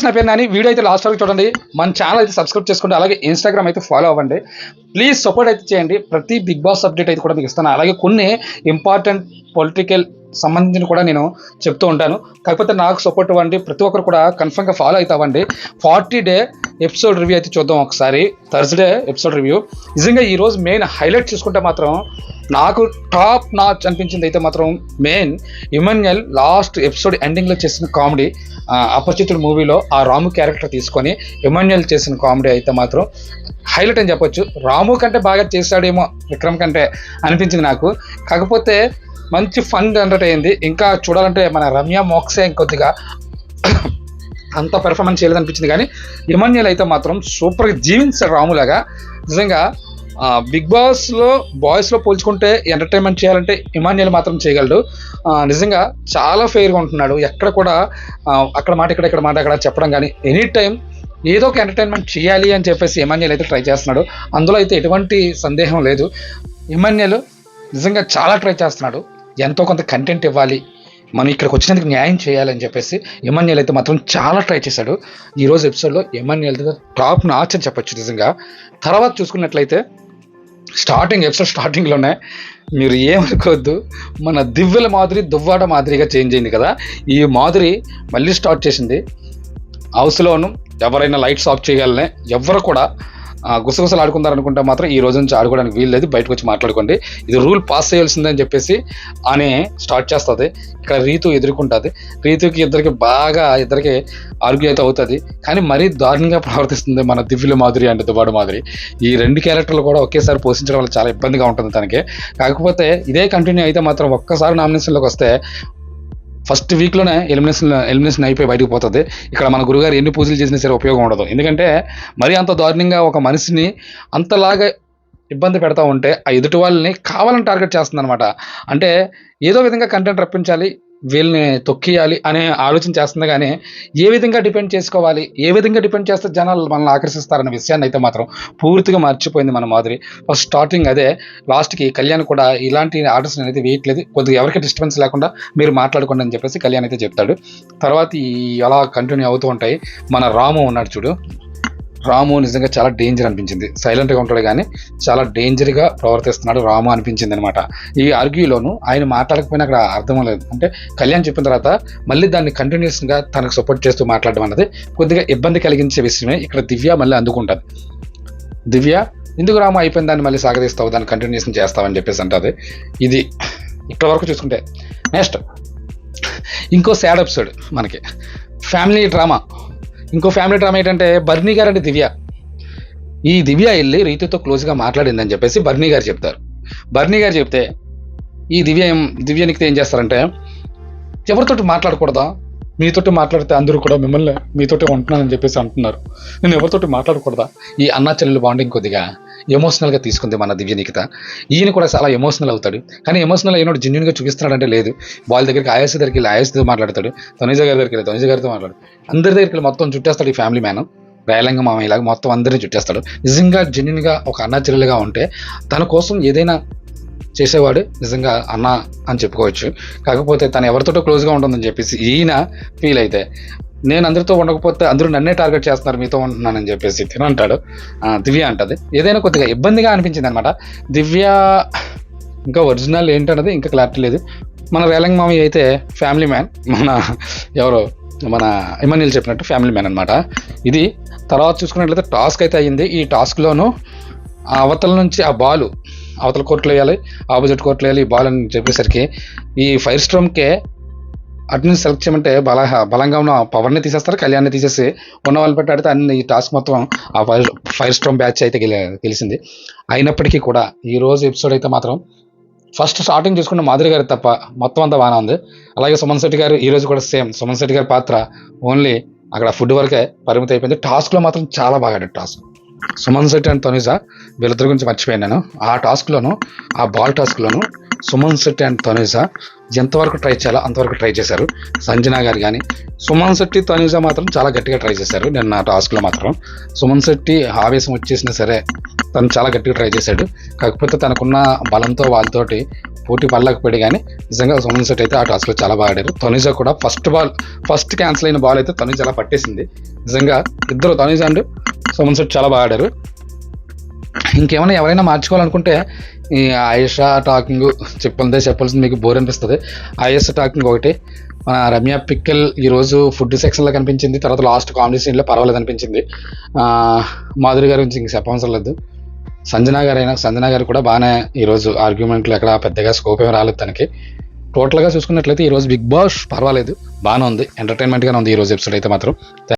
Friends, నా పేరు Nani. Video అయితే లాస్ట్ వరకు చూడండి. మన ఛానల్ అయితే సబ్స్క్రైబ్ చేసుకోండి. అలాగే ఇన్స్టాగ్రామ్ అయితే ఫాలో అవ్వండి. ప్లీజ్ సపోర్ట్ అయితే చేయండి. ప్రతి బిగ్ బాస్ అప్డేట్ అయితే కూడా మీకు ఇస్తాను. అలాగే కొన్ని ఇంపార్టెంట్ పొలిటికల్ సంబంధించిన కూడా నేను చెప్తూ ఉంటాను. కాకపోతే నాకు సపోర్ట్ ఇవ్వండి. ప్రతి ఒక్కరు కూడా కన్ఫర్మ్గా ఫాలో అవుతామండి. 40-డే ఎపిసోడ్ రివ్యూ అయితే చూద్దాం ఒకసారి. Thursday episode review. నిజంగా ఈరోజు మెయిన్ హైలైట్ చూసుకుంటే మాత్రం నాకు టాప్ నాచ్ అనిపించింది అయితే మాత్రం మెయిన్ ఇమాన్యుయల్ లాస్ట్ ఎపిసోడ్ ఎండింగ్లో చేసిన కామెడీ. అపరిచితుడు మూవీలో ఆ రాము క్యారెక్టర్ తీసుకొని ఇమాన్యుయల్ చేసిన కామెడీ అయితే మాత్రం హైలైట్ అని చెప్పొచ్చు. రాము కంటే బాగా చేశాడేమో విక్రమ్ కంటే అనిపించింది నాకు. కాకపోతే మంచి ఫన్ జనరేట్ అయింది. ఇంకా చూడాలంటే మన రమ్య మోక్సే ఇంకొద్దిగా అంత పెర్ఫార్మెన్స్ చేయలేదనిపించింది. కానీ ఇమాన్యుయల్ అయితే మాత్రం సూపర్గా జీవించాడు రాములాగా. నిజంగా బిగ్ బాస్లో బాయ్స్లో పోల్చుకుంటే ఎంటర్టైన్మెంట్ చేయాలంటే ఇమాన్యుయల్ మాత్రం చేయగలడు. నిజంగా చాలా ఫెయిర్గా ఉంటున్నాడు. ఎక్కడ కూడా అక్కడ మాట ఇక్కడ మాట అక్కడ చెప్పడం కానీ ఎనీ టైం ఏదో ఒక ఎంటర్టైన్మెంట్ చేయాలి అని చెప్పేసి ఇమాన్యుయల్ అయితే ట్రై చేస్తున్నాడు. అందులో అయితే ఎటువంటి సందేహం లేదు. ఇమాన్యుయల్ నిజంగా చాలా ట్రై చేస్తున్నాడు. ఎంతో కొంత కంటెంట్ ఇవ్వాలి, మనం ఇక్కడికి వచ్చినందుకు న్యాయం చేయాలని చెప్పేసి ఇమాన్యుయల్ అయితే మాత్రం చాలా ట్రై చేశాడు. ఈరోజు ఎపిసోడ్లో ఇమాన్యుయల్ టాప్ నాచ్ అని చెప్పొచ్చు నిజంగా. తర్వాత చూసుకున్నట్లయితే ఎపిసోడ్ స్టార్టింగ్లోనే మీరు ఏమనుకోవద్దు, మన దివ్యల మాదిరి దువ్వాడ మాదిరిగా చేంజ్ అయింది కదా. ఈ మాదిరి మళ్ళీ స్టార్ట్ చేసింది. హౌస్లోను ఎవరైనా లైట్స్ ఆఫ్ చేయగలనే, ఎవరు కూడా గుసగుసలు ఆడుకుంటారనుకుంటే మాత్రం ఈ రోజు నుంచి ఆడుకోవడానికి వీలు లేదు, బయటకు వచ్చి మాట్లాడుకోండి, ఇది రూల్ పాస్ చేయాల్సిందని చెప్పేసి అని స్టార్ట్ చేస్తుంది. ఇక్కడ రీతు ఎదుర్కొంటుంది. రీతుకి ఇద్దరికి ఆర్గ్యూ అయితే అవుతుంది. కానీ మరీ దారుణంగా ప్రవర్తిస్తుంది మన దివ్యుల మాదిరి అండ్ దువ్వాడు మాదిరి. ఈ రెండు క్యారెక్టర్లు కూడా ఒకేసారి పోషించడం వల్ల చాలా ఇబ్బందిగా ఉంటుంది తనకి. కాకపోతే ఇదే కంటిన్యూ అయితే మాత్రం ఒక్కసారి నామినేషన్లోకి వస్తే ఫస్ట్ వీక్లోనే ఎలిమినేషన్ అయిపోయి బయటకు పోతుంది. ఇక్కడ మన గురుగారు ఎన్ని పూజలు చేసినా సరే ఉపయోగం ఉండదు. ఎందుకంటే మరీ అంత దారుణంగా ఒక మనిషిని అంతలాగా ఇబ్బంది పెడతా ఉంటే ఆ ఎదుటి వాళ్ళని కావాలని టార్గెట్ చేస్తుంది అనమాట. అంటే ఏదో విధంగా కంటెంట్ రప్పించాలి, వీళ్ళని తొక్కియాలి అనే ఆలోచన చేస్తుంది. కానీ ఏ విధంగా డిపెండ్ చేసుకోవాలి, ఏ విధంగా డిపెండ్ చేస్తే జనాలు మనల్ని ఆకర్షిస్తారన్న విషయాన్ని అయితే మాత్రం పూర్తిగా మర్చిపోయింది మన మాదిరి. ఫస్ట్ స్టార్టింగ్ అదే, లాస్ట్కి కళ్యాణ్ కూడా ఇలాంటి ఆర్డర్స్ అనేది వేయట్లేదు, కొద్దిగా ఎవరికి డిస్టర్బెన్స్ లేకుండా మీరు మాట్లాడుకోండి అని చెప్పేసి కళ్యాణ్ అయితే చెప్తాడు. తర్వాత అలా కంటిన్యూ అవుతూ ఉంటాయి. మన రాము ఉన్నాడు చూడు, రాము నిజంగా చాలా డేంజర్ అనిపించింది. సైలెంట్గా ఉంటాడు కానీ చాలా డేంజర్గా ప్రవర్తిస్తున్నాడు రాము అనిపించింది అనమాట. ఈ ఆర్గ్యూలోను ఆయన మాట్లాడకపోయినా అక్కడ అర్థం లేదు. అంటే కళ్యాణ్ చెప్పిన తర్వాత మళ్ళీ దాన్ని కంటిన్యూస్గా తనకు సపోర్ట్ చేస్తూ మాట్లాడడం అన్నది కొద్దిగా ఇబ్బంది కలిగించే విషయమే. ఇక్కడ దివ్య మళ్ళీ అందుకుంటుంది. దివ్య ఎందుకు రాము అయిపోయిన దాన్ని మళ్ళీ సాగదీస్తావు, దాన్ని కంటిన్యూషన్ చేస్తావని చెప్పేసి అంటుంది. ఇది ఇక్కడ వరకు చూసుకుంటే నెక్స్ట్ ఇంకో సాడ్ ఎపిసోడ్ మనకి ఫ్యామిలీ డ్రామా. ఇంకో ఫ్యామిలీ డ్రామా ఏంటంటే బర్నీ గారు అంటే దివ్య. ఈ దివ్య వెళ్ళి రీతుతో క్లోజ్గా మాట్లాడిందని చెప్పేసి బర్నీ గారు చెప్తారు. బర్నీ గారు చెప్తే ఈ దివ్యనికి ఏం చేస్తారంటే, ఎవరితోటి మాట్లాడకూడదా, మీతోటి మాట్లాడితే అందరూ కూడా మిమ్మల్ని మీతోటి ఉంటున్నానని చెప్పేసి అంటున్నారు, నేను ఎవరితోటి మాట్లాడకూడదా. ఈ అన్నా చెల్లెలు బాండింగ్ కొద్దిగా ఎమోషనల్గా తీసుకుంది మన దివ్య నిఖిత. ఈయన కూడా చాలా ఎమోషనల్ అవుతాడు. కానీ ఎమోషనల్ అయినోడు జెన్యూన్గా చూపిస్తున్నాడంటే లేదు. వాళ్ళ దగ్గరికి ఆయాస్ దగ్గరికి వెళ్ళి ఆయాస్తో మాట్లాడతాడు, తనుజ గారి దగ్గరికి వెళ్ళి తనుజ గారితో మాట్లాడు, అందరి దగ్గరికి వెళ్ళి మొత్తం చుట్టేస్తాడు. ఈ ఫ్యామిలీ మ్యాన్ రేలంగా మామ ఇలాగ మొత్తం అందరినీ చుట్టేస్తాడు. నిజంగా జెన్యూన్గా ఒక అన్నా చెల్లెలుగా ఉంటే తన కోసం ఏదైనా చేసేవాడు నిజంగా అన్న అని చెప్పుకోవచ్చు. కాకపోతే తను ఎవరితోటో క్లోజ్గా ఉంటుందని చెప్పేసి ఈయన ఫీల్ అయితే, నేను అందరితో ఉండకపోతే అందరూ నన్నే టార్గెట్ చేస్తున్నారు, మీతో ఉంటున్నానని చెప్పేసి తినంటాడు. దివ్య అంటది. ఏదైనా కొద్దిగా ఇబ్బందిగా అనిపించింది అనమాట. దివ్య ఇంకా ఒరిజినల్ ఏంటన్నది ఇంకా క్లారిటీ లేదు. మన రేలంగ్ మామి అయితే ఫ్యామిలీ మ్యాన్, మన ఇమాన్యుయల్ చెప్పినట్టు ఫ్యామిలీ మ్యాన్ అనమాట. ఇది తర్వాత చూసుకున్నట్లయితే టాస్క్ అయితే అయ్యింది. ఈ టాస్క్లోనూ అవతల నుంచి ఆ బాల్ అవతల కోర్టులో వేయాలి, ఆపోజిట్ కోర్టులో వేయాలి ఈ బాల్ అని చెప్పేసరికి ఈ ఫైర్ స్ట్రోమ్కే అటు నుంచి సెలెక్ట్ చేయమంటే బలంగా ఉన్న పవర్ని తీసేస్తారు, కళ్యాణ్ని తీసేసి ఉన్న వాళ్ళు పెట్టి ఆడితే అన్ని ఈ టాస్క్ మొత్తం ఆ ఫైర్ స్ట్రోమ్ బ్యాచ్ అయితే గెలిచింది. అయినప్పటికీ కూడా ఈరోజు ఎపిసోడ్ అయితే మాత్రం ఫస్ట్ స్టార్టింగ్ చూసుకున్న మాధురి గారి తప్ప మొత్తం అంతా బాగానే ఉంది. అలాగే సుమన్ శెట్టి గారు ఈరోజు కూడా సేమ్. సుమన్ శెట్టి గారి పాత్ర ఓన్లీ అక్కడ ఫుడ్ వరకే పరిమితి అయిపోయింది. టాస్క్లో మాత్రం చాలా బాగా ఆడాడు. టాస్క్ సుమన్ శెట్టి అండ్ తనుజ వీళ్ళిద్దరి గురించి మర్చిపోయాను నేను. ఆ టాస్క్లోను, ఆ బాల్ టాస్క్లోను సుమన్ శెట్టి అండ్ తనుజ ఎంతవరకు ట్రై చేయాలో అంతవరకు ట్రై చేశారు. సంజన గారు కానీ సుమన్ శెట్టి తనుజ మాత్రం చాలా గట్టిగా ట్రై చేశారు. నిన్న టాస్క్లో మాత్రం సుమన్ శెట్టి ఆవేశం వచ్చేసినా సరే తను చాలా గట్టిగా ట్రై చేశాడు. కాకపోతే తనకున్న బలంతో వాళ్ళతోటి పోటీ పడలేకపోయాడు, కానీ నిజంగా సుమన్ శెట్టి అయితే ఆ టాస్క్లో చాలా బాగా ఆడారు. తనుజ కూడా ఫస్ట్ క్యాన్సిల్ అయిన బాల్ అయితే తనుజ అలా పట్టేసింది. నిజంగా ఇద్దరు తనుజ అండ్ సుమన్ శెట్టి చాలా బాగా ఆడారు. ఇంకేమైనా ఎవరైనా మార్చుకోవాలనుకుంటే ఈ ఆయేషా టాకింగ్ చెప్పాల్సింది మీకు బోర్ అనిపిస్తుంది. ఆయేషా టాకింగ్ ఒకటి, మన రమ్య పిక్కల్ ఈరోజు ఫుడ్ సెక్షన్లో కనిపించింది, తర్వాత లాస్ట్ కామెడీ సీన్లో పర్వాలేదు అనిపించింది. మాధురి గారి గురించి ఇంక చెప్పవసరం లేదు. సంజన గారు కూడా బాగానే ఈరోజు ఆర్గ్యుమెంట్లు ఎక్కడ పెద్దగా స్కోప్ ఏమి రాలేదు తనకి. టోటల్గా చూసుకున్నట్లయితే ఈరోజు బిగ్ బాస్ పర్వాలేదు, బాగానే ఉంది, ఎంటర్టైన్మెంట్గానే ఉంది ఈరోజు ఎపిసోడ్ అయితే మాత్రం.